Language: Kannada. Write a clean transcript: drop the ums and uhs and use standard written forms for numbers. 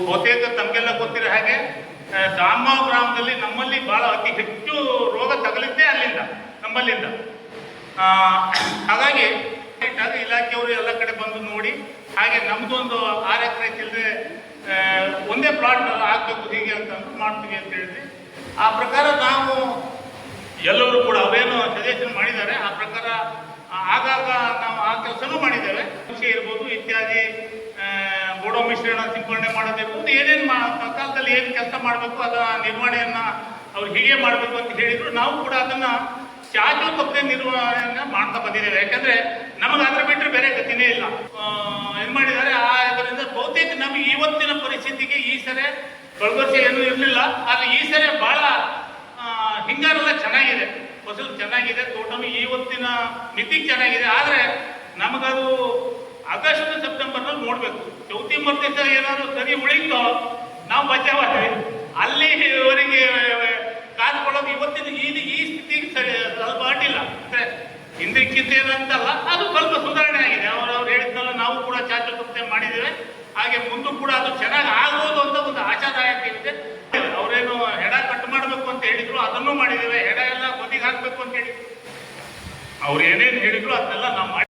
ಬಹುತೇಕ ತಮಗೆಲ್ಲ ಗೊತ್ತಿರೋ ಹಾಗೆ ದಾಮಗಾಂವ್ ಗ್ರಾಮದಲ್ಲಿ ನಮ್ಮಲ್ಲಿ ಬಹಳ ಅತಿ ಹೆಚ್ಚು ರೋಗ ತಗಲಿದ್ದೇ ಅಲ್ಲಿಂದ ನಮ್ಮಲ್ಲಿಂದ. ಹಾಗಾಗಿ ಇಲಾಖೆಯವರು ಎಲ್ಲ ಕಡೆ ಬಂದು ನೋಡಿ, ಹಾಗೆ ನಮ್ದೊಂದು 6 ಎಕರೆ ಚಿಲ್ಲರೆ ಒಂದೇ ಪ್ಲಾಟ್ ಆಗಬೇಕು ಹೀಗೆ ಅಂತ ಮಾಡ್ತೀವಿ ಅಂತ ಹೇಳಿದ್ವಿ. ಆ ಪ್ರಕಾರ ನಾವು ಎಲ್ಲರೂ ಕೂಡ ಅವೇನು ಸಜೆಷನ್ ಮಾಡಿದ್ದಾರೆ ಆ ಪ್ರಕಾರ ಆಗಾಗ ನಾವು ಆ ಕೆಲಸನೂ ಮಾಡಿದ್ದೇವೆ. ಕೃಷಿ ಇರ್ಬೋದು, ಇತ್ಯಾದಿ ಬೋಡೋ ಮಿಶ್ರಣ ಸಿಂಪಡಣೆ ಮಾಡೋದಿರ್ಬೋದು, ಏನೇನು ಕಾಲದಲ್ಲಿ ಏನು ಕೆಲಸ ಮಾಡಬೇಕು ಅದರ ನಿರ್ವಹಣೆಯನ್ನು ಅವ್ರು ಹೀಗೆ ಮಾಡಬೇಕು ಅಂತ ಹೇಳಿದ್ರು. ನಾವು ಕೂಡ ಅದನ್ನು ಚಾಚು ತಪ್ಪದೆ ನಿರ್ವಹಣೆಯನ್ನು ಮಾಡ್ತಾ ಬಂದಿದ್ದೇವೆ. ಯಾಕಂದರೆ ನಮಗೆ ಅದರ ಬಿಟ್ಟರೆ ಬೇರೆ ಗತಿನೇ ಇಲ್ಲ. ಏನು ಮಾಡಿದ್ದಾರೆ ಅದರಿಂದ ಬಹುತೇಕ ನಮಗೆ ಇವತ್ತಿನ ಪರಿಸ್ಥಿತಿಗೆ ಈ ಸರಿ ಕಳೆದ ಏನೂ ಇರಲಿಲ್ಲ. ಆದರೆ ಈ ಸರಿ ಭಾಳ ಹಿಂಗಾರೆಲ್ಲ ಚೆನ್ನಾಗಿದೆ, ಫಸಲು ಚೆನ್ನಾಗಿದೆ, ತೋಟನು ಇವತ್ತಿನ ಮಿತಿಗೆ ಚೆನ್ನಾಗಿದೆ. ಆದರೆ ನಮಗದು ಆಗಸ್ಟ್ ಸೆಪ್ಟೆಂಬರ್ನಲ್ಲಿ ನೋಡಬೇಕು. ಚೌತಿ ಮರ್ದಿಸ ಏನಾದರೂ ಸರಿ ಉಳಿತೋ ನಾವು ಬಚಾವಾಗ್ತೀವಿ. ಅಲ್ಲಿವರೆಗೆ ಕಾದ್ಕೊಳ್ಳೋದು ಇವತ್ತಿನ ಈ ಸ್ಥಿತಿಗೆ ಸರಿ ಸ್ವಲ್ಪ ಅಡ್ಡಿಲ್ಲ. ಅಂದರೆ ಹಿಂದಕ್ಕಿಂತ ಏನಂತಲ್ಲ, ಅದು ಸ್ವಲ್ಪ ಸುಧಾರಣೆ ಆಗಿದೆ. ಅವ್ರು ಹೇಳಿದ್ನಲ್ಲ, ನಾವು ಕೂಡ ಚಾಚುಕತೆ ಮಾಡಿದ್ದೇವೆ. ಹಾಗೆ ಮುಂದೂ ಕೂಡ ಅದು ಚೆನ್ನಾಗಿ ಆಗ್ಬೋದು ಅಂತ ಒಂದು ಆಶಾದಾಯಕ ಇದೆ. ಅವರೇನು ಹೆಡ ಕಟ್ ಮಾಡಬೇಕು ಅಂತ ಹೇಳಿದ್ರು, ಅದನ್ನು ಮಾಡಿದ್ದೇವೆ. ಹೆಡ ಎಲ್ಲ ಬದಿಗೆ ಹಾಕಬೇಕು ಅಂತ ಹೇಳಿ ಅವ್ರು ಏನೇನು ಹೇಳಿದ್ರು ಅದನ್ನೆಲ್ಲ ನಾವು ಮಾಡಿ